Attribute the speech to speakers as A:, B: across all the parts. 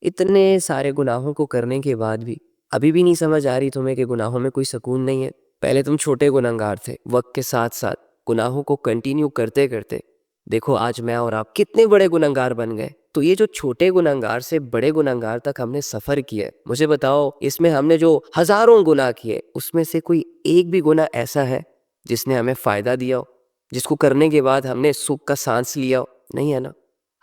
A: اتنے سارے گناہوں کو کرنے کے بعد بھی ابھی بھی نہیں سمجھ آ رہی تمہیں کہ گناہوں میں کوئی سکون نہیں ہے؟ پہلے تم چھوٹے گنہگار تھے، وقت کے ساتھ ساتھ گناہوں کو کنٹینیو کرتے کرتے دیکھو آج میں اور آپ کتنے بڑے گنہگار بن گئے۔ تو یہ جو چھوٹے گنہگار سے بڑے گنہگار تک ہم نے سفر کیا ہے، مجھے بتاؤ اس میں ہم نے جو ہزاروں گناہ کیے اس میں سے کوئی ایک بھی گناہ ایسا ہے جس نے ہمیں فائدہ دیا ہو، جس کو کرنے کے بعد ہم نے سکھ کا سانس لیا ہو؟ نہیں ہے نا۔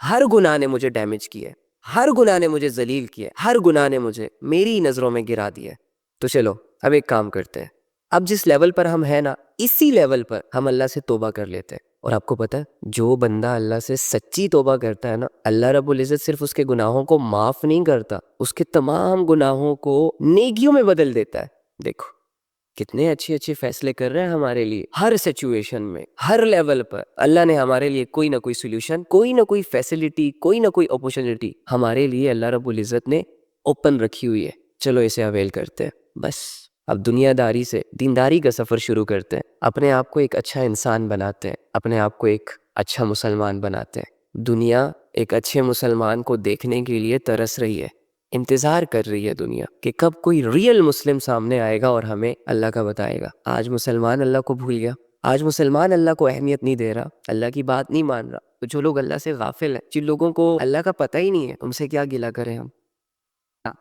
A: ہر گناہ نے مجھے ڈیمیج کیا ہے، ہر گناہ نے مجھے ذلیل کیا ہے، ہر گناہ نے مجھے میری نظروں میں گرا دیا ہے۔ تو چلو اب ایک کام کرتے ہیں، اب جس لیول پر ہم ہیں نا اسی لیول پر ہم اللہ سے توبہ کر لیتے ہیں۔ اور آپ کو پتہ ہے جو بندہ اللہ سے سچی توبہ کرتا ہے نا، اللہ رب العزت صرف اس کے گناہوں کو معاف نہیں کرتا، اس کے تمام گناہوں کو نیکیوں میں بدل دیتا ہے۔ دیکھو کتنے اچھے اچھے فیصلے کر رہے ہیں ہمارے لیے، ہر سچویشن میں، ہر لیول پر اللہ نے ہمارے لیے کوئی نہ کوئی سولوشن، کوئی نہ کوئی فیسلٹی، کوئی نہ کوئی اپورچونٹی ہمارے لیے اللہ رب العزت نے اوپن رکھی ہوئی ہے۔ چلو اسے اویل کرتے ہیں۔ بس اب دنیا داری سے دینداری کا سفر شروع کرتے ہیں، اپنے آپ کو ایک اچھا انسان بناتے ہیں، اپنے آپ کو ایک اچھا مسلمان بناتے ہیں۔ دنیا ایک اچھے مسلمان کو دیکھنے کے لیے ترس رہی ہے، انتظار کر رہی ہے دنیا کہ کب کوئی ریئل مسلم سامنے آئے گا اور ہمیں اللہ کا بتائے گا۔ آج مسلمان اللہ کو بھول گیا، آج مسلمان اللہ کو اہمیت نہیں دے رہا، اللہ کی بات نہیں مان رہا۔ تو جو لوگ اللہ سے غافل ہیں، جن لوگوں کو اللہ کا پتہ ہی نہیں ہے، ان سے کیا گلہ کریں ہم؟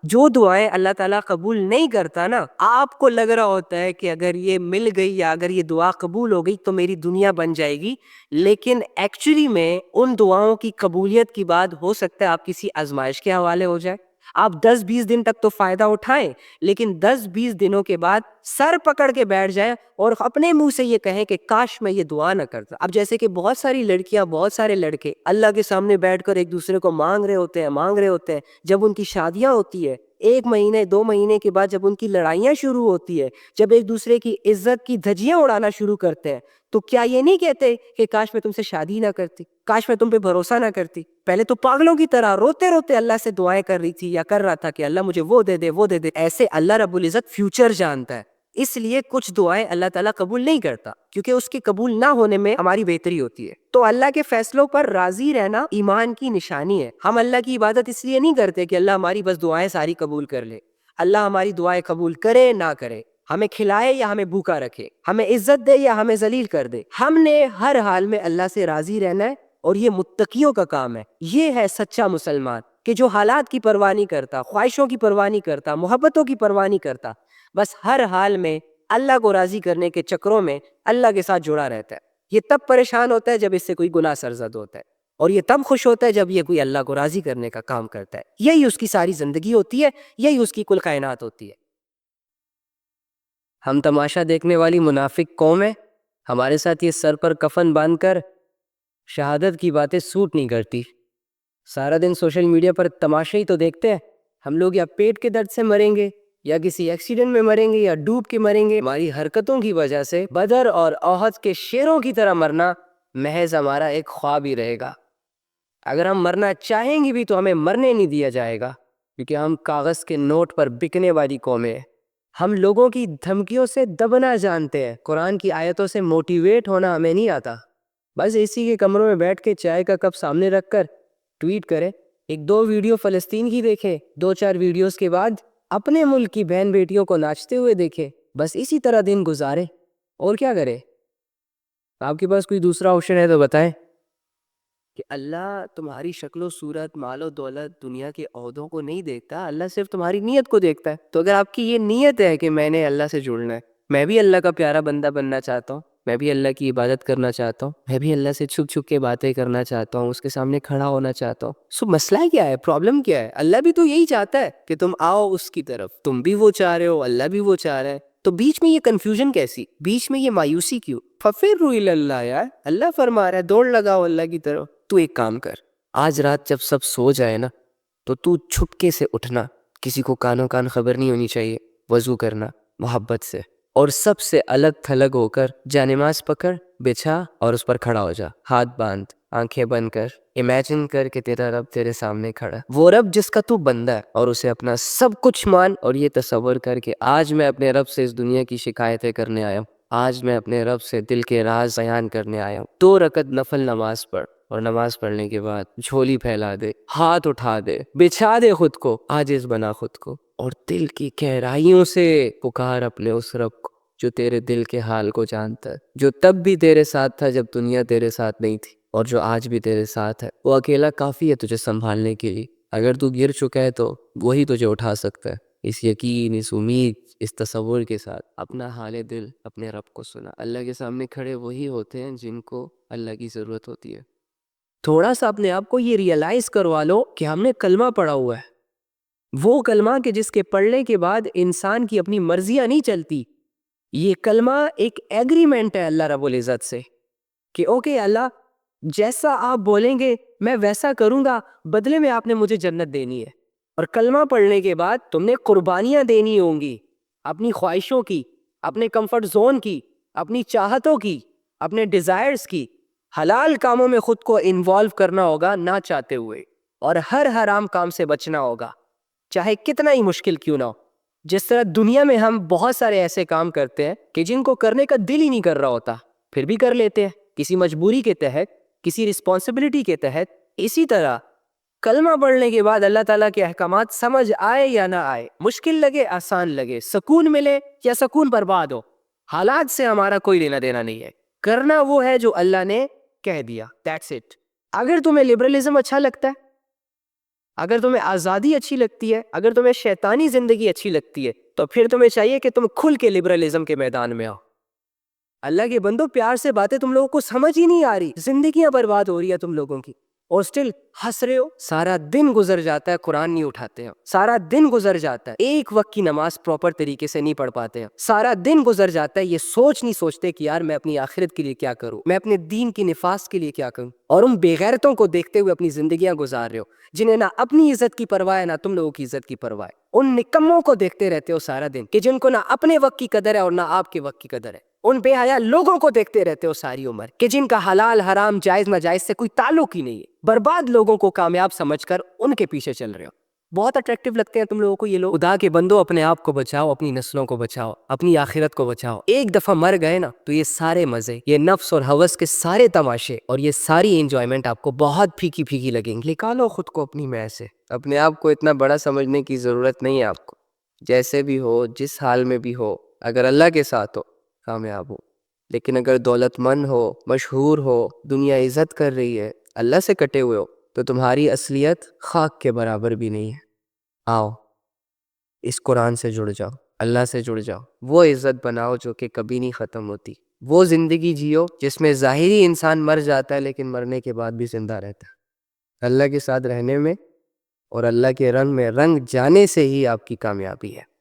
A: جو دعائیں اللہ تعالیٰ قبول نہیں کرتا نا، آپ کو لگ رہا ہوتا ہے کہ اگر یہ مل گئی یا اگر یہ دعا قبول ہو گئی تو میری دنیا بن جائے گی، لیکن ایکچولی میں ان دعاؤں کی قبولیت کی بعد ہو سکتا ہے آپ کسی آزمائش کے حوالے ہو جائے۔ آپ 10-20 دن تک تو فائدہ اٹھائیں، لیکن 10-20 دنوں کے بعد سر پکڑ کے بیٹھ جائیں اور اپنے منہ سے یہ کہیں کہ کاش میں یہ دعا نہ کرتا۔ اب جیسے کہ بہت ساری لڑکیاں، بہت سارے لڑکے اللہ کے سامنے بیٹھ کر ایک دوسرے کو مانگ رہے ہوتے ہیں، جب ان کی شادیاں ہوتی ہے 1 مہینے 2 مہینے کے بعد جب ان کی لڑائیاں شروع ہوتی ہے، جب ایک دوسرے کی عزت کی دھجیاں اڑانا شروع کرتے ہیں، تو کیا یہ نہیں کہتے کہ کاش میں تم سے شادی نہ کرتی، کاش میں تم پہ بھروسہ نہ کرتی؟ پہلے تو پاگلوں کی طرح روتے روتے اللہ سے دعائیں کر رہی تھی یا کر رہا تھا کہ اللہ مجھے وہ دے دے وہ دے دے۔ ایسے اللہ رب العزت فیوچر جانتا ہے، اس لیے کچھ دعائیں اللہ تعالیٰ قبول نہیں کرتا، کیونکہ اس کے قبول نہ ہونے میں ہماری بہتری ہوتی ہے۔ تو اللہ کے فیصلوں پر راضی رہنا ایمان کی نشانی ہے۔ ہم اللہ کی عبادت اس لیے نہیں کرتے کہ اللہ ہماری بس دعائیں ساری قبول کر لے۔ اللہ ہماری دعائیں قبول کرے نہ کرے، ہمیں کھلائے یا ہمیں بھوکا رکھے، ہمیں عزت دے یا ہمیں ذلیل کر دے، ہم نے ہر حال میں اللہ سے راضی رہنا ہے، اور یہ متقیوں کا کام ہے۔ یہ ہے سچا مسلمان کہ جو حالات کی پرواہ نہیں کرتا، خواہشوں کی پرواہ نہیں کرتا، محبتوں کی پرواہ نہیں کرتا، بس ہر حال میں اللہ کو راضی کرنے کے چکروں میں اللہ کے ساتھ جڑا رہتا ہے۔ یہ تب پریشان ہوتا ہے جب اس سے کوئی گناہ سرزد ہوتا ہے، اور یہ تب خوش ہوتا ہے جب یہ کوئی اللہ کو راضی کرنے کا کام کرتا ہے۔ یہی اس کی ساری زندگی ہوتی ہے، یہی اس کی کل کائنات ہوتی ہے۔ ہم تماشا دیکھنے والی منافق قوم ہے، ہمارے ساتھ یہ سر پر کفن باندھ کر شہادت کی باتیں سوٹ نہیں کرتی۔ سارا دن سوشل میڈیا پر تماشے ہی تو دیکھتے ہیں۔ ہم لوگ یا پیٹ کے درد سے مریں گے، یا کسی ایکسیڈنٹ میں مریں گے، یا ڈوب کے مریں گے۔ ہماری حرکتوں کی وجہ سے بدر اور احد کے شیروں کی طرح مرنا محض ہمارا ایک خواب ہی رہے گا۔ اگر ہم مرنا چاہیں گے بھی تو ہمیں مرنے نہیں دیا جائے گا، کیونکہ ہم کاغذ کے نوٹ پر بکنے والی قومیں ہیں۔ ہم لوگوں کی دھمکیوں سے دبنا جانتے ہیں، قرآن کی آیتوں سے موٹیویٹ ہونا ہمیں نہیں آتا۔ بس اسی کے کمروں میں بیٹھ کے چائے کا کپ سامنے رکھ کر ٹویٹ کریں، 1-2 ویڈیو فلسطین کی دیکھیں، 2-4 ویڈیوز کے بعد اپنے ملک کی بہن بیٹیوں کو ناچتے ہوئے دیکھیں۔ بس اسی طرح دن گزارے، اور کیا کرے؟ آپ کے پاس کوئی دوسرا آپشن ہے تو بتائیں۔ کہ اللہ تمہاری شکل و صورت، مال و دولت، دنیا کے عہدوں کو نہیں دیکھتا، اللہ صرف تمہاری نیت کو دیکھتا ہے۔ تو اگر آپ کی یہ نیت ہے کہ میں نے اللہ سے جڑنا ہے، میں بھی اللہ کا پیارا بندہ بننا چاہتا ہوں، میں بھی اللہ کی عبادت کرنا چاہتا ہوں، میں بھی اللہ سے چھپ چھپ کے باتیں کرنا چاہتا ہوں، اس کے سامنے کھڑا ہونا چاہتا ہوں، سو مسئلہ کیا ہے؟ پرابلم کیا ہے؟ اللہ بھی تو یہی چاہتا ہے کہ تم آؤ اس کی طرف، تم بھی وہ چاہ رہے ہو، اللہ بھی وہ چاہ رہا ہے، تو بیچ میں یہ کنفیوژن کیسی؟ بیچ میں یہ مایوسی کیوں؟ فَفِرُّوا إِلَى اللَّهِ، یار اللہ فرما رہا ہے دوڑ لگاؤ اللہ کی طرف۔ تو ایک کام کر، آج رات جب سب سو جائے نا، تو چھپکے سے اٹھنا، کسی کو کانوں کان خبر نہیں ہونی چاہیے، وضو کرنا محبت سے، اور سب سے الگ تھلگ ہو کر جانماز پکڑ، بچھا اور اس پر کھڑا ہو جا، ہاتھ باندھ، آنکھیں بند کر، امیجن کر کہ تیرا رب تیرے سامنے کھڑا، وہ رب جس کا تو بندہ ہے، اور اسے اپنا سب کچھ مان، اور یہ تصور کر کہ آج میں اپنے رب سے اس دنیا کی شکایتیں کرنے آیا ہوں، آج میں اپنے رب سے دل کے راز بیان کرنے آیا ہوں۔ 2 رکعت نفل نماز پڑھ، اور نماز پڑھنے کے بعد جھولی پھیلا دے، ہاتھ اٹھا دے، بچھا دے خود کو، عاجز بنا خود کو، اور دل کی گہرائیوں سے پکار اپنے اس رب کو جو تیرے دل کے حال کو جانتا ہے، جو تب بھی تیرے ساتھ تھا جب دنیا تیرے ساتھ نہیں تھی، اور جو آج بھی تیرے ساتھ ہے۔ وہ اکیلا کافی ہے تجھے سنبھالنے کے لیے۔ اگر تو گر چکا ہے تو وہی تجھے اٹھا سکتا ہے۔ اس یقین، اس امید، اس تصور کے ساتھ اپنا حال دل اپنے رب کو سنا۔ اللہ کے سامنے کھڑے وہی ہوتے ہیں جن کو اللہ کی ضرورت ہوتی ہے۔ تھوڑا سا اپنے آپ کو یہ ریئلائز کروا لو کہ ہم نے کلمہ پڑھا ہوا ہے، وہ کلمہ کہ جس کے پڑھنے کے بعد انسان کی اپنی مرضیاں نہیں چلتی۔ یہ کلمہ ایک ایگریمنٹ ہے اللہ رب العزت سے کہ اوکے اللہ، جیسا آپ بولیں گے میں ویسا کروں گا، بدلے میں آپ نے مجھے جنت دینی ہے۔ اور کلمہ پڑھنے کے بعد تم نے قربانیاں دینی ہوں گی، اپنی خواہشوں کی، اپنے کمفرٹ زون کی، اپنی چاہتوں کی، اپنے ڈیزائرز کی۔ حلال کاموں میں خود کو انوالو کرنا ہوگا نہ چاہتے ہوئے، اور ہر حرام کام سے بچنا ہوگا، چاہے کتنا ہی مشکل کیوں نہ ہو۔ جس طرح دنیا میں ہم بہت سارے ایسے کام کرتے ہیں کہ جن کو کرنے کا دل ہی نہیں کر رہا ہوتا، پھر بھی کر لیتے ہیں کسی مجبوری کے تحت، کسی رسپانسبلٹی کے تحت۔ اسی طرح کلمہ پڑھنے کے بعد اللہ تعالیٰ کے احکامات سمجھ آئے یا نہ آئے، مشکل لگے آسان لگے، سکون ملے یا سکون برباد ہو، حالات سے ہمارا کوئی لینا دینا نہیں ہے، کرنا وہ ہے جو اللہ نے کہہ دیا، دیٹس اٹ۔ اگر تمہیں لبرلزم اچھا لگتا ہے، اگر تمہیں آزادی اچھی لگتی ہے، اگر تمہیں شیطانی زندگی اچھی لگتی ہے، تو پھر تمہیں چاہیے کہ تم کھل کے لبرلزم کے میدان میں آؤ۔ اللہ کے بندو، پیار سے باتیں تم لوگوں کو سمجھ ہی نہیں آ رہی، زندگیاں برباد ہو رہی ہے تم لوگوں کی، اور سٹل ہنس رہے ہو۔ سارا دن گزر جاتا ہے، قرآن نہیں اٹھاتے ہیں، سارا دن گزر جاتا ہے، ایک وقت کی نماز پراپر طریقے سے نہیں پڑھ پاتے ہیں، سارا دن گزر جاتا ہے یہ سوچ نہیں سوچتے کہ یار میں اپنی آخرت کے لیے کیا کروں، میں اپنے دین کی نفاذ کے لیے کیا کروں، اور ان بے غیرتوں کو دیکھتے ہوئے اپنی زندگیاں گزار رہے ہو جنہیں نہ اپنی عزت کی پرواہ ہے نہ تم لوگوں کی عزت کی پرواہ ہے۔ ان نکموں کو دیکھتے رہتے ہو سارا دن کہ جن کو نہ اپنے وقت کی قدر ہے اور نہ آپ کے وقت کی قدر ہے۔ ان بے حیا لوگوں کو دیکھتے رہتے ہو ساری عمر کہ جن کا حلال حرام جائز ناجائز سے کوئی تعلق ہی نہیں ہے۔ برباد لوگوں کو کامیاب سمجھ کر ان کے پیچھے چل رہے ہو۔ بہت اٹریکٹیو لگتے ہیں تم لوگوں کو یہ لوگ۔ خدا کے بندو، اپنے آپ کو بچاؤ، اپنی نسلوں کو بچاؤ، اپنی آخرت کو بچاؤ۔ ایک دفعہ مر گئے نا تو یہ سارے مزے، یہ نفس اور ہوس کے سارے تماشے اور یہ ساری انجوائمنٹ آپ کو بہت پھیکی پھیکی لگیں گی۔ نکالو خود کو اپنی میں سے۔ اپنے آپ کو اتنا بڑا سمجھنے کی ضرورت نہیں ہے آپ کو۔ جیسے بھی ہو، جس حال میں بھی ہو، اگر اللہ کے ساتھ ہو کامیاب ہو۔ لیکن اگر دولت مند ہو، مشہور ہو، دنیا عزت کر رہی ہے، اللہ سے کٹے ہوئے ہو، تو تمہاری اصلیت خاک کے برابر بھی نہیں ہے۔ آؤ اس قرآن سے جڑ جاؤ، اللہ سے جڑ جاؤ، وہ عزت بناؤ جو کہ کبھی نہیں ختم ہوتی، وہ زندگی جیو جس میں ظاہری انسان مر جاتا ہے لیکن مرنے کے بعد بھی زندہ رہتا ہے۔ اللہ کے ساتھ رہنے میں اور اللہ کے رنگ میں رنگ جانے سے ہی آپ کی کامیابی ہے۔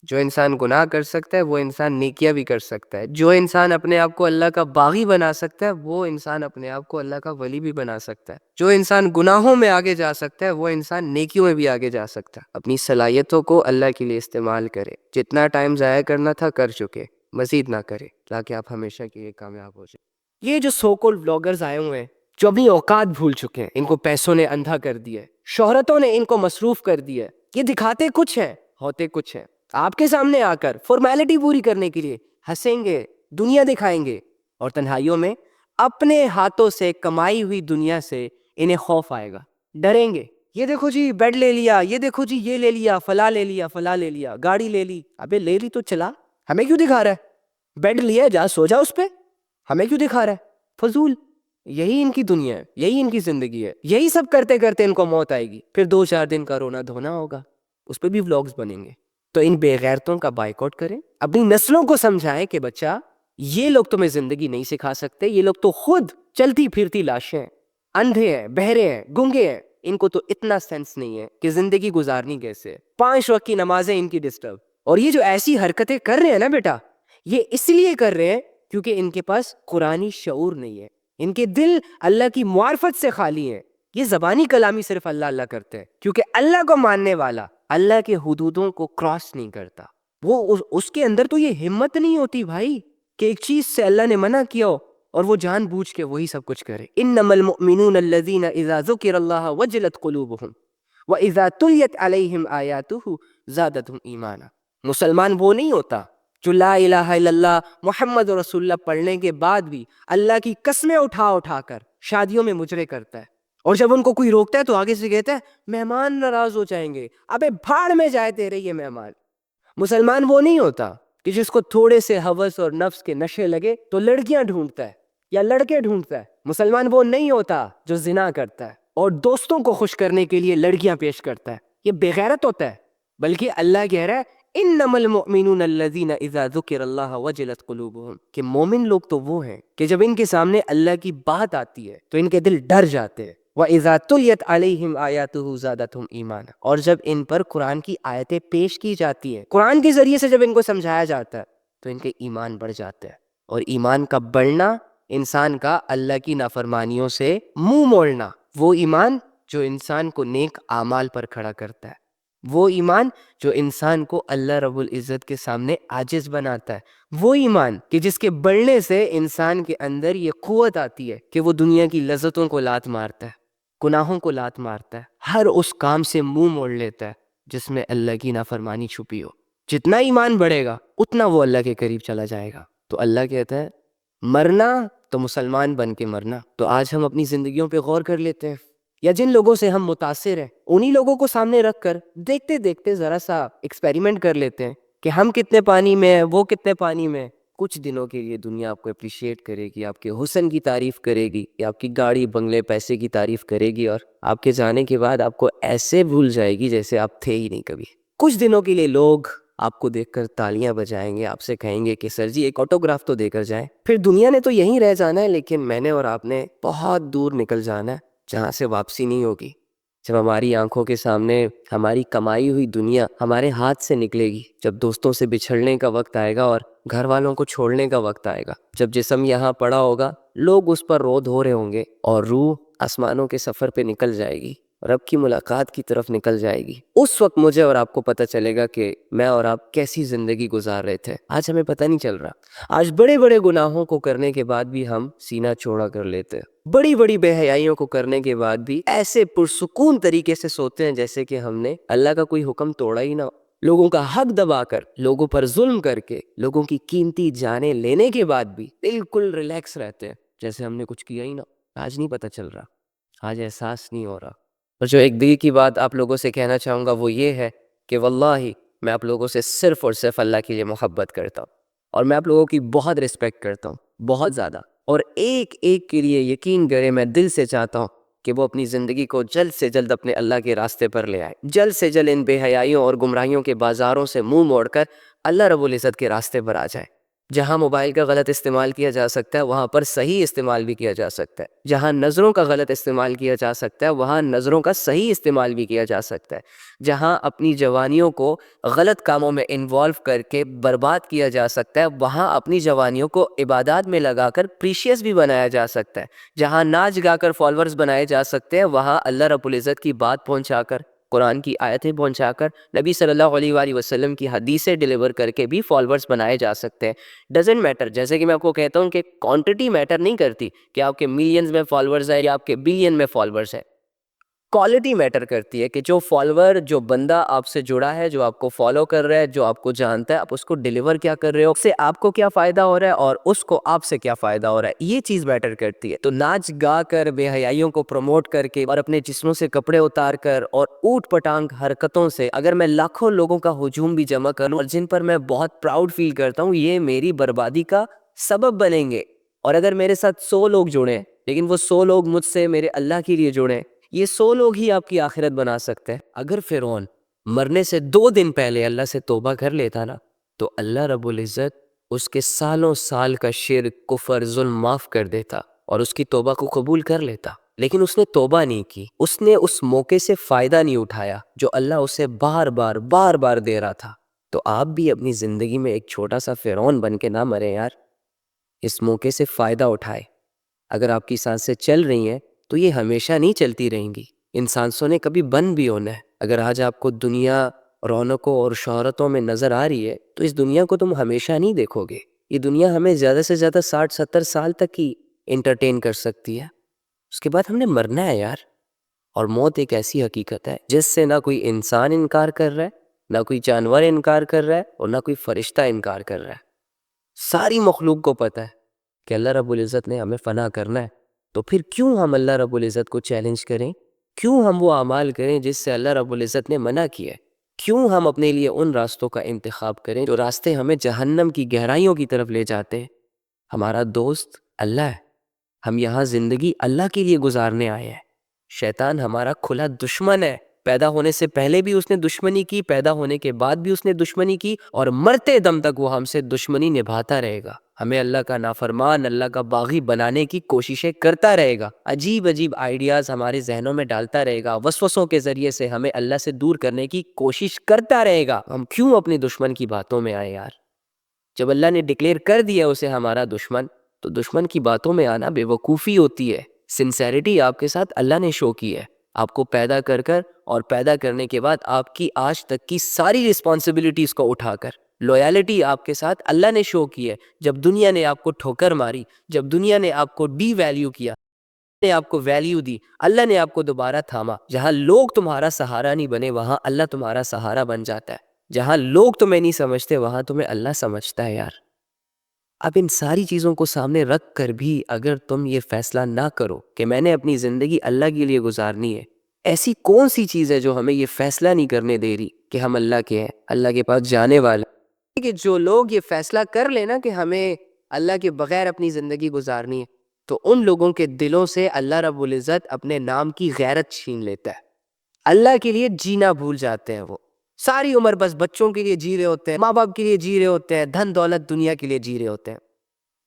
A: جو انسان گناہ کر سکتا ہے وہ انسان نیکیاں بھی کر سکتا ہے۔ جو انسان اپنے آپ کو اللہ کا باغی بنا سکتا ہے وہ انسان اپنے آپ کو اللہ کا ولی بھی بنا سکتا ہے۔ جو انسان گناہوں میں آگے جا سکتا ہے وہ انسان نیکیوں میں بھی آگے جا سکتا ہے۔ اپنی صلاحیتوں کو اللہ کے لیے استعمال کرے۔ جتنا ٹائم ضائع کرنا تھا کر چکے، مزید نہ کرے، تاکہ آپ ہمیشہ کے لیے کامیاب ہو جائیں۔ یہ جو سو کالڈ بلاگرز آئے ہوئے ہیں جو اپنی اوقات بھول چکے ہیں، ان کو پیسوں نے اندھا کر دیا ہے، شہرتوں نے ان کو مصروف کر دیا ہے، یہ دکھاتے کچھ ہیں ہوتے کچھ ہیں۔ آپ کے سامنے آ کر فارمیلٹی پوری کرنے کے لیے ہنسیں گے، دنیا دکھائیں گے، اور تنہائیوں میں اپنے ہاتھوں سے کمائی ہوئی دنیا سے انہیں خوف آئے گا، ڈریں گے۔ یہ دیکھو جی بیڈ لے لیا، یہ دیکھو جی یہ لے لیا، فلاں لے لیا، فلاں لے لیا، گاڑی لے لی۔ ابے لے لی تو چلا، ہمیں کیوں دکھا رہا ہے؟ بیڈ لیا، جا سو جا اس پہ، ہمیں کیوں دکھا رہا ہے؟ فضول۔ یہی ان کی دنیا ہے، یہی ان کی زندگی ہے، یہی سب کرتے کرتے ان کو موت آئے گی، پھر 2-4 دن کا رونا دھونا ہوگا، اس پہ بھی ولاگز بنیں گے۔ تو ان بے غیرتوں کا بائیکاٹ کریں، اپنی نسلوں کو سمجھائیں کہ بچہ یہ لوگ تمہیں زندگی نہیں سکھا سکتے، یہ لوگ تو خود چلتی پھرتی لاشیں ہیں، اندھے ہیں، بہرے ہیں، گنگے ہیں، ان کو تو اتنا سینس نہیں ہے کہ زندگی گزارنی کیسے ہے۔ 5 وقت کی نمازیں ان کی ڈسٹرب، اور یہ جو ایسی حرکتیں کر رہے ہیں نا بیٹا، یہ اس لیے کر رہے ہیں کیونکہ ان کے پاس قرآنی شعور نہیں ہے، ان کے دل اللہ کی معرفت سے خالی ہیں۔ یہ زبانی کلامی صرف اللہ اللہ کرتے ہیں، کیونکہ اللہ کو ماننے والا اللہ کے حدودوں کو کراس نہیں کرتا۔ وہ اس کے اندر تو یہ ہمت نہیں ہوتی بھائی کہ ایک چیز سے اللہ نے منع کیا ہو اور وہ جان بوجھ کے وہی سب کچھ کرے۔ انما المؤمنون الذین اذا ذکر اللہ وجلت قلوبهم واذا تلیت علیہم آیاتہ زادتہم ایمانا۔ مسلمان وہ نہیں ہوتا جو لا الہ الا اللہ محمد رسول اللہ پڑھنے کے بعد بھی اللہ کی قسمیں اٹھا اٹھا کر شادیوں میں مجرے کرتا ہے، اور جب ان کو کوئی روکتا ہے تو آگے سے کہتا ہے مہمان ناراض ہو جائیں گے، ابے بھاڑ میں جائے تیرے یہ مہمان۔ مسلمان وہ نہیں ہوتا کہ جس کو تھوڑے سے ہوس اور نفس کے نشے لگے تو لڑکیاں ڈھونڈتا ہے یا لڑکے ڈھونڈتا ہے۔ مسلمان وہ نہیں ہوتا جو زنا کرتا ہے اور دوستوں کو خوش کرنے کے لیے لڑکیاں پیش کرتا ہے، یہ بے غیرت ہوتا ہے۔ بلکہ اللہ کہہ رہا ہے انما المؤمنون الذین اذا ذکر اللہ وجلت قلوبہم، کہ مومن لوگ تو وہ ہیں کہ جب ان کے سامنے اللہ کی بات آتی ہے تو ان کے دل ڈر جاتے ہیں۔ وَإِذَا تُلِيَتْ عَلَيْهِمْ آيَاتُهُ زَادَتْهُمْ إِيمَانًا، اور جب ان پر قرآن کی آیتیں پیش کی جاتی ہیں، قرآن کے ذریعے سے جب ان کو سمجھایا جاتا ہے تو ان کے ایمان بڑھ جاتے ہیں۔ اور ایمان کا بڑھنا انسان کا اللہ کی نافرمانیوں سے منہ موڑنا، وہ ایمان جو انسان کو نیک اعمال پر کھڑا کرتا ہے، وہ ایمان جو انسان کو اللہ رب العزت کے سامنے عاجز بناتا ہے، وہ ایمان کہ جس کے بڑھنے سے انسان کے اندر یہ قوت آتی ہے کہ وہ دنیا کی لذتوں کو لات مارتا ہے، گناہوں کو لات مارتا ہے، ہر اس کام سے منہ موڑ لیتا ہے جس میں اللہ کی نافرمانی چھپی ہو۔ جتنا ایمان بڑھے گا اتنا وہ اللہ کے قریب چلا جائے گا۔ تو اللہ کہتا ہے مرنا تو مسلمان بن کے مرنا۔ تو آج ہم اپنی زندگیوں پہ غور کر لیتے ہیں، یا جن لوگوں سے ہم متاثر ہیں انہی لوگوں کو سامنے رکھ کر دیکھتے دیکھتے ذرا سا ایکسپیریمنٹ کر لیتے ہیں کہ ہم کتنے پانی میں ہیں، وہ کتنے پانی میں۔ کچھ دنوں کے لیے دنیا آپ کو اپریشیٹ کرے گی، آپ کے حسن کی تعریف کرے گی، یا آپ کی گاڑی بنگلے پیسے کی تعریف کرے گی، اور آپ کے جانے کے بعد آپ کو ایسے بھول جائے گی جیسے آپ تھے ہی نہیں کبھی۔ کچھ دنوں کے لیے لوگ آپ کو دیکھ کر تالیاں بجائیں گے، آپ سے کہیں گے کہ سر جی ایک آٹوگراف تو دے کر جائیں۔ پھر دنیا نے تو یہیں رہ جانا ہے، لیکن میں نے اور آپ نے بہت دور نکل جانا ہے جہاں سے واپسی نہیں ہوگی۔ جب ہماری آنکھوں کے سامنے ہماری کمائی ہوئی دنیا ہمارے ہاتھ سے نکلے گی، جب دوستوں سے بچھڑنے کا وقت آئے گا اور گھر والوں کو چھوڑنے کا وقت آئے گا، جب جسم یہاں پڑا ہوگا لوگ اس پر رو دھو رہے ہوں گے، اور روح آسمانوں کے سفر پہ نکل جائے گی، رب کی ملاقات کی طرف نکل جائے گی، اس وقت مجھے اور آپ کو پتہ چلے گا کہ میں اور آپ کیسی زندگی گزار رہے تھے۔ آج ہمیں پتہ نہیں چل رہا۔ آج بڑے بڑے گناہوں کو کرنے کے بعد بھی ہم سینہ چوڑا کر لیتے ہیں، بڑی بڑی بے حیائیوں کو کرنے کے بعد بھی ایسے پرسکون طریقے سے سوتے ہیں جیسے کہ ہم نے اللہ کا کوئی حکم توڑا ہی نہ ہو۔ لوگوں کا حق دبا کر، لوگوں پر ظلم کر کے، لوگوں کی قیمتی جانیں لینے کے بعد بھی بالکل ریلیکس رہتے ہیں جیسے ہم نے کچھ کیا ہی نہ ہو۔ آج نہیں پتہ چل رہا، آج احساس نہیں ہو رہا۔ اور جو ایک دل کی بات آپ لوگوں سے کہنا چاہوں گا وہ یہ ہے کہ واللہ میں آپ لوگوں سے صرف اور صرف اللہ کے لیے محبت کرتا ہوں، اور میں آپ لوگوں کی بہت رسپیکٹ کرتا ہوں، بہت زیادہ، اور ایک ایک کے لیے یقین کرے میں دل سے چاہتا ہوں کہ وہ اپنی زندگی کو جلد سے جلد اپنے اللہ کے راستے پر لے آئے، جلد سے جلد ان بے حیائیوں اور گمراہیوں کے بازاروں سے منہ موڑ کر اللہ رب العزت کے راستے پر آ جائے۔ جہاں موبائل کا غلط استعمال کیا جا سکتا ہے وہاں پر صحیح استعمال بھی کیا جا سکتا ہے، جہاں نظروں کا غلط استعمال کیا جا سکتا ہے وہاں نظروں کا صحیح استعمال بھی کیا جا سکتا ہے، جہاں اپنی جوانیوں کو غلط کاموں میں انوالو کر کے برباد کیا جا سکتا ہے وہاں اپنی جوانیوں کو عبادات میں لگا کر پریشیس بھی بنایا جا سکتا ہے، جہاں ناچ گا کر فالورز بنائے جا سکتے ہیں وہاں اللہ رب العزت کی بات پہنچا کر، قرآن کی آیتیں پہنچا کر، نبی صلی اللہ علیہ وآلہ وسلم کی حدیثیں ڈیلیور کر کے بھی فالورز بنائے جا سکتے ہیں۔ ڈزنٹ میٹر، جیسے کہ میں آپ کو کہتا ہوں کہ کوانٹٹی میٹر نہیں کرتی کہ آپ کے ملینز میں فالورز ہیں یا آپ کے بلین میں فالورز ہیں، کوالٹی میٹر کرتی ہے کہ جو فالوور، جو بندہ آپ سے جڑا ہے، جو آپ کو فالو کر رہا ہے، جو آپ کو جانتا ہے، آپ اس کو ڈیلیور کیا کر رہے ہو، اس سے آپ کو کیا فائدہ ہو رہا ہے اور اس کو آپ سے کیا فائدہ ہو رہا ہے، یہ چیز میٹر کرتی ہے۔ تو ناچ گا کر، بے حیائیوں کو پروموٹ کر کے اور اپنے جسموں سے کپڑے اتار کر اور اوٹ پٹانگ حرکتوں سے اگر میں لاکھوں لوگوں کا ہجوم بھی جمع کروں اور جن پر میں بہت پراؤڈ فیل کرتا ہوں، یہ میری بربادی کا سبب بنیں گے۔ اور اگر میرے ساتھ 100 لوگ جڑیں لیکن وہ 100 لوگ مجھ سے میرے اللہ کے لیے جڑیں، یہ 100 لوگ ہی آپ کی آخرت بنا سکتے ہیں۔ اگر فرعون مرنے سے 2 دن پہلے اللہ سے توبہ کر لیتا نا تو اللہ رب العزت اس کے سالوں سال کا شرک، کفر، ظلم معاف کر دیتا اور اس کی توبہ کو قبول کر لیتا، لیکن اس نے توبہ نہیں کی، اس نے اس موقع سے فائدہ نہیں اٹھایا جو اللہ اسے بار بار دے رہا تھا۔ تو آپ بھی اپنی زندگی میں ایک چھوٹا سا فرعون بن کے نہ مریں یار، اس موقع سے فائدہ اٹھائے۔ اگر آپ کی سانسیں چل رہی ہیں تو یہ ہمیشہ نہیں چلتی رہیں گی، ان سانسوں نے کبھی بند بھی ہونا ہے۔ اگر آج آپ کو دنیا رونقوں اور شہرتوں میں نظر آ رہی ہے تو اس دنیا کو تم ہمیشہ نہیں دیکھو گے، یہ دنیا ہمیں زیادہ سے زیادہ 60-70 سال تک ہی انٹرٹین کر سکتی ہے، اس کے بعد ہم نے مرنا ہے یار۔ اور موت ایک ایسی حقیقت ہے جس سے نہ کوئی انسان انکار کر رہا ہے، نہ کوئی جانور انکار کر رہا ہے، اور نہ کوئی فرشتہ انکار کر رہا ہے۔ ساری مخلوق کو پتہ ہے کہ اللہ رب العزت نے ہمیں فنا کرنا ہے، تو پھر کیوں ہم اللہ رب العزت کو چیلنج کریں؟ کیوں ہم وہ اعمال کریں جس سے اللہ رب العزت نے منع کیا ہے؟ کیوں ہم اپنے لیے ان راستوں کا انتخاب کریں جو راستے ہمیں جہنم کی گہرائیوں کی طرف لے جاتے ہیں؟ ہمارا دوست اللہ ہے، ہم یہاں زندگی اللہ کے لیے گزارنے آئے ہیں۔ شیطان ہمارا کھلا دشمن ہے، پیدا ہونے سے پہلے بھی اس نے دشمنی کی، پیدا ہونے کے بعد بھی اس نے دشمنی کی، اور مرتے دم تک وہ ہم سے دشمنی نبھاتا رہے گا، ہمیں اللہ کا نافرمان، اللہ کا باغی بنانے کی کوششیں کرتا رہے گا، عجیب عجیب آئیڈیاز ہمارے ذہنوں میں ڈالتا رہے گا، وسوسوں کے ذریعے سے ہمیں اللہ سے دور کرنے کی کوشش کرتا رہے گا۔ ہم کیوں اپنے دشمن کی باتوں میں آئے یار؟ جب اللہ نے ڈکلیئر کر دیا اسے ہمارا دشمن، تو دشمن کی باتوں میں آنا بے وقوفی ہوتی ہے۔ سنسیریٹی آپ کے ساتھ اللہ نے شو کی ہے، آپ کو پیدا کر اور پیدا کرنے کے بعد آپ کی آج تک کی ساری رسپانسبلٹیز کو اٹھا کر لویالٹی آپ کے ساتھ اللہ نے شو کی ہے۔ جب دنیا نے آپ کو ٹھوکر ماری، جب دنیا نے آپ کو ڈی ویلیو کیا، نے آپ کو ویلیو دی، اللہ نے آپ کو دوبارہ تھاما۔ جہاں لوگ تمہارا سہارا نہیں بنے، وہاں اللہ تمہارا سہارا بن جاتا ہے۔ جہاں لوگ تمہیں نہیں سمجھتے، وہاں تمہیں اللہ سمجھتا ہے یار۔ اب ان ساری چیزوں کو سامنے رکھ کر بھی اگر تم یہ فیصلہ نہ کرو کہ میں نے اپنی زندگی اللہ کے لیے گزارنی ہے، ایسی کون سی چیز ہے جو ہمیں یہ فیصلہ نہیں کرنے دے رہی کہ ہم اللہ کے ہیں، اللہ کے پاس جانے والے ہیں؟ کہ جو لوگ یہ فیصلہ کر لینا کہ ہمیں اللہ کے بغیر اپنی زندگی گزارنی ہے، تو ان لوگوں کے دلوں سے اللہ رب العزت اپنے نام کی غیرت چھین لیتا ہے۔ اللہ کے لیے جینا بھول جاتے ہیں، وہ ساری عمر بس بچوں کے لیے جی رہے ہوتے ہیں، ماں باپ کے لیے جی رہے ہوتے ہیں، دھن دولت دنیا کے لیے جی رہے ہوتے ہیں۔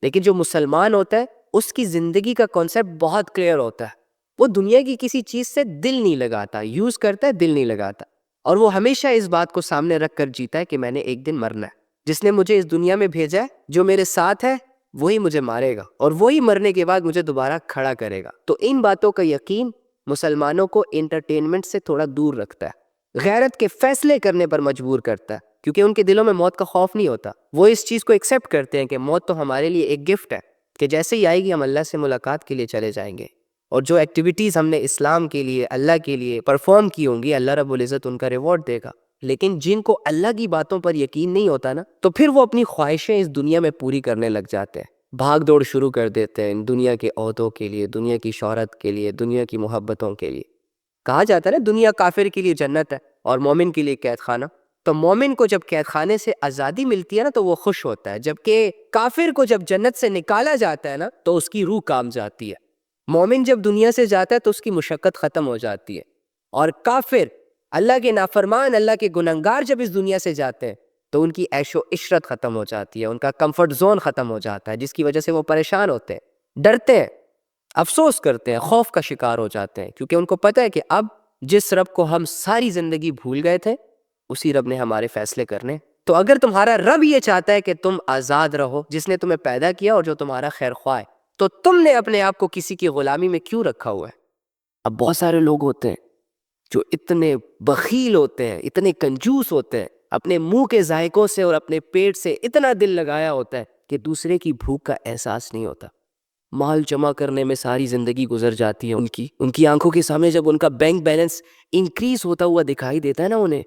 A: لیکن جو مسلمان ہوتا ہے اس کی زندگی کا کانسیپٹ بہت کلیئر ہوتا ہے، وہ دنیا کی کسی چیز سے دل نہیں لگاتا، یوز کرتا ہے، دل نہیں لگاتا، اور وہ ہمیشہ اس بات کو سامنے رکھ کر جیتا ہے کہ میں نے ایک دن مرنا ہے، جس نے مجھے اس دنیا میں بھیجا ہے، جو میرے ساتھ ہے، وہی مجھے مارے گا، اور وہی مرنے کے بعد مجھے دوبارہ کھڑا کرے گا۔ تو ان باتوں کا یقین مسلمانوں کو انٹرٹینمنٹ سے تھوڑا دور رکھتا ہے، غیرت کے فیصلے کرنے پر مجبور کرتا ہے، کیونکہ ان کے دلوں میں موت کا خوف نہیں ہوتا۔ وہ اس چیز کو ایکسیپٹ کرتے ہیں کہ موت تو ہمارے لیے ایک گفٹ ہے، کہ جیسے ہی آئے گی ہم اللہ سے ملاقات کے لیے چلے جائیں گے، اور جو ایکٹیویٹیز ہم نے اسلام کے لیے، اللہ کے لیے پرفارم کی ہوں گی، اللہ رب العزت ان کا ریوارڈ دے گا۔ لیکن جن کو اللہ کی باتوں پر یقین نہیں ہوتا نا، تو پھر وہ اپنی خواہشیں اس دنیا میں پوری کرنے لگ جاتے ہیں، بھاگ دوڑ شروع کر دیتے ہیں دنیا کے عہدوں کے لیے، دنیا کی شہرت کے لیے، دنیا کی محبتوں کے لیے۔ کہا جاتا ہے نا، دنیا کافر کے لیے جنت ہے اور مومن کے لیے قید خانہ۔ تو مومن کو جب قید خانے سے آزادی ملتی ہے نا، تو وہ خوش ہوتا ہے، جبکہ کافر کو جب جنت سے نکالا جاتا ہے نا، تو اس کی روح کام جاتی ہے۔ مومن جب دنیا سے جاتا ہے تو اس کی مشقت ختم ہو جاتی ہے، اور کافر، اللہ کے نافرمان، اللہ کے گنہگار جب اس دنیا سے جاتے ہیں تو ان کی عیش و عشرت ختم ہو جاتی ہے، ان کا کمفرٹ زون ختم ہو جاتا ہے، جس کی وجہ سے وہ پریشان ہوتے ہیں، ڈرتے ہیں، افسوس کرتے ہیں، خوف کا شکار ہو جاتے ہیں، کیونکہ ان کو پتہ ہے کہ اب جس رب کو ہم ساری زندگی بھول گئے تھے، اسی رب نے ہمارے فیصلے کرنے۔ تو اگر تمہارا رب یہ چاہتا ہے کہ تم آزاد رہو، جس نے تمہیں پیدا کیا اور جو تمہارا خیر خواہ ہے، تو تم نے اپنے آپ کو کسی کی غلامی میں کیوں رکھا ہوا ہے؟ اب بہت سارے لوگ ہوتے ہیں جو اتنے بخیل ہوتے ہیں، اتنے کنجوس ہوتے ہیں، اپنے منہ کے ذائقوں سے اور اپنے پیٹ سے اتنا دل لگایا ہوتا ہے کہ دوسرے کی بھوک کا احساس نہیں ہوتا۔ مال جمع کرنے میں ساری زندگی گزر جاتی ہے ان کی آنکھوں کے سامنے جب ان کا بینک بیلنس انکریز ہوتا ہوا دکھائی دیتا ہے نا انہیں،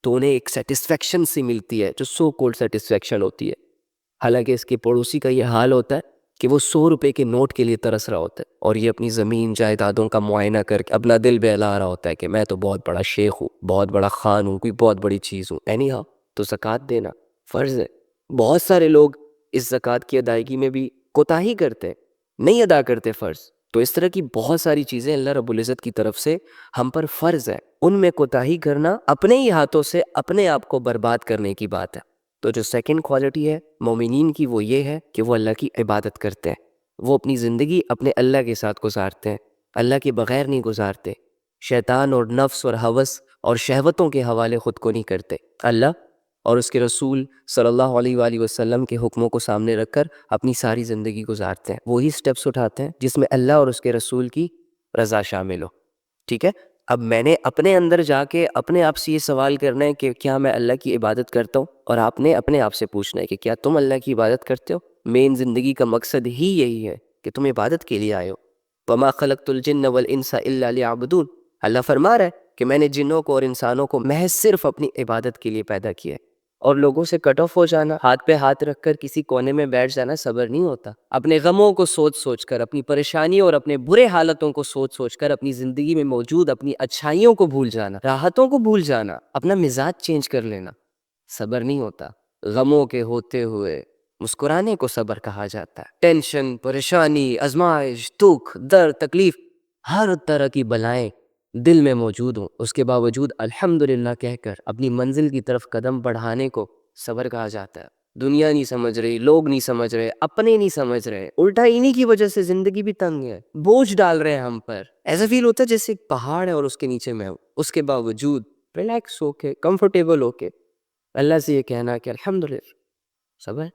A: تو انہیں ایک سیٹسفیکشن سی ملتی ہے، جو سو کولڈ سیٹسفیکشن ہوتی ہے۔ حالانکہ اس کے پڑوسی کا یہ حال ہوتا ہے کہ وہ 100 روپے کے نوٹ کے لیے ترس رہا ہوتا ہے، اور یہ اپنی زمین جائیدادوں کا معائنہ کر کے اپنا دل بہلا رہا ہوتا ہے کہ میں تو بہت بڑا شیخ ہوں، بہت بڑا خان ہوں، کوئی بہت بڑی چیز ہوں۔ اینی ہاؤ، تو زکوٰۃ دینا فرض ہے۔ بہت سارے لوگ اس زکوٰۃ کی ادائیگی میں بھی کوتاہی کرتے ہیں، نہیں ادا کرتے فرض۔ تو اس طرح کی بہت ساری چیزیں اللہ رب العزت کی طرف سے ہم پر فرض ہے، ان میں کوتاہی کرنا اپنے ہی ہاتھوں سے اپنے آپ کو برباد کرنے کی بات ہے۔ تو جو سیکنڈ کوالٹی ہے مومنین کی، وہ یہ ہے کہ وہ اللہ کی عبادت کرتے ہیں، وہ اپنی زندگی اپنے اللہ کے ساتھ گزارتے ہیں، اللہ کے بغیر نہیں گزارتے، شیطان اور نفس اور ہوس اور شہوتوں کے حوالے خود کو نہیں کرتے، اللہ اور اس کے رسول صلی اللہ علیہ وآلہ وسلم کے حکموں کو سامنے رکھ کر اپنی ساری زندگی گزارتے ہیں، وہی سٹیپس اٹھاتے ہیں جس میں اللہ اور اس کے رسول کی رضا شامل ہو۔ ٹھیک ہے، اب میں نے اپنے اندر جا کے اپنے آپ سے یہ سوال کرنا ہے کہ کیا میں اللہ کی عبادت کرتا ہوں، اور آپ نے اپنے آپ سے پوچھنا ہے کہ کیا تم اللہ کی عبادت کرتے ہو؟ مین زندگی کا مقصد ہی یہی ہے کہ تم عبادت کے لیے آئے ہو۔ وَمَا خَلَقْتُ الْجِنَّ وَالْإِنسَ إِلَّا لِيَعْبُدُونِ، اللہ فرما رہا ہے کہ میں نے جنوں کو اور انسانوں کو محض صرف اپنی عبادت کے لیے پیدا کیا ہے۔ اور لوگوں سے کٹ آف ہو جانا، ہاتھ پہ ہاتھ رکھ کر کسی کونے میں بیٹھ جانا صبر نہیں ہوتا۔ اپنے غموں کو سوچ سوچ کر، اپنی پریشانیوں اور اپنے برے حالتوں کو سوچ سوچ کر اپنی زندگی میں موجود اپنی اچھائیوں کو بھول جانا، راحتوں کو بھول جانا، اپنا مزاج چینج کر لینا صبر نہیں ہوتا۔ غموں کے ہوتے ہوئے مسکرانے کو صبر کہا جاتا ہے۔ ٹینشن، پریشانی، آزمائش، دکھ، درد، تکلیف، ہر طرح کی بلائیں دل میں موجود ہوں، اس کے باوجود الحمدللہ کہہ کر اپنی منزل کی طرف قدم بڑھانے کو صبر کہا جاتا ہے۔ دنیا نہیں سمجھ رہی، لوگ نہیں سمجھ رہے، اپنے نہیں سمجھ رہے، الٹا انہی کی وجہ سے زندگی بھی تنگ ہے، بوجھ ڈال رہے ہیں ہم پر۔ ایسا فیل ہوتا ہے جیسے ایک پہاڑ ہے اور اس کے نیچے میں ہوں، اس کے باوجود ریلیکس ہو کے، کمفرٹیبل ہو کے اللہ سے یہ کہنا کہ الحمدللہ صبر،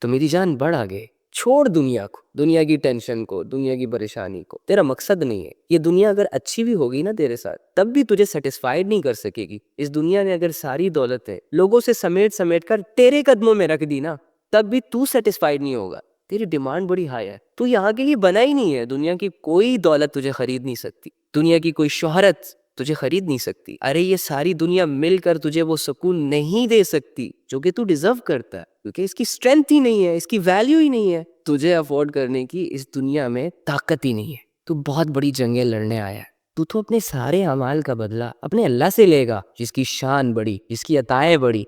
A: تو میری جان بڑھ آگے، چھوڑ دنیا کو، دنیا کی ٹینشن کو، دنیا کی پریشانی کو، تیرا مقصد نہیں ہے یہ دنیا۔ اگر اچھی بھی ہوگی نا تیرے ساتھ، تب بھی تجھے سیٹسفائیڈ نہیں کر سکے گی۔ اس دنیا نے اگر ساری دولت ہے لوگوں سے سمیٹ سمیٹ کر تیرے قدموں میں رکھ دی نا، تب بھی تو سیٹسفائیڈ نہیں ہوگا، تیری ڈیمانڈ بڑی ہائی ہے، تو یہاں کے لیے بنا ہی نہیں ہے۔ دنیا کی کوئی دولت تجھے خرید نہیں سکتی، دنیا کی کوئی شہرت تجھے خرید نہیں سکتی۔ ارے یہ ساری دنیا مل کر تجھے وہ سکون نہیں دے سکتی جو کہ تو ڈیزرو کرتا ہے، کیونکہ اس کی اسٹرینتھ ہی نہیں ہے، اس کی ویلیو ہی نہیں ہے، تجھے افورڈ کرنے کی اس دنیا میں طاقت ہی نہیں ہے۔ تو بہت بڑی جنگیں لڑنے آیا ہے، تو اپنے سارے اعمال کا بدلہ اپنے اللہ سے لے گا، جس کی شان بڑی، جس کی عطائیں بڑی،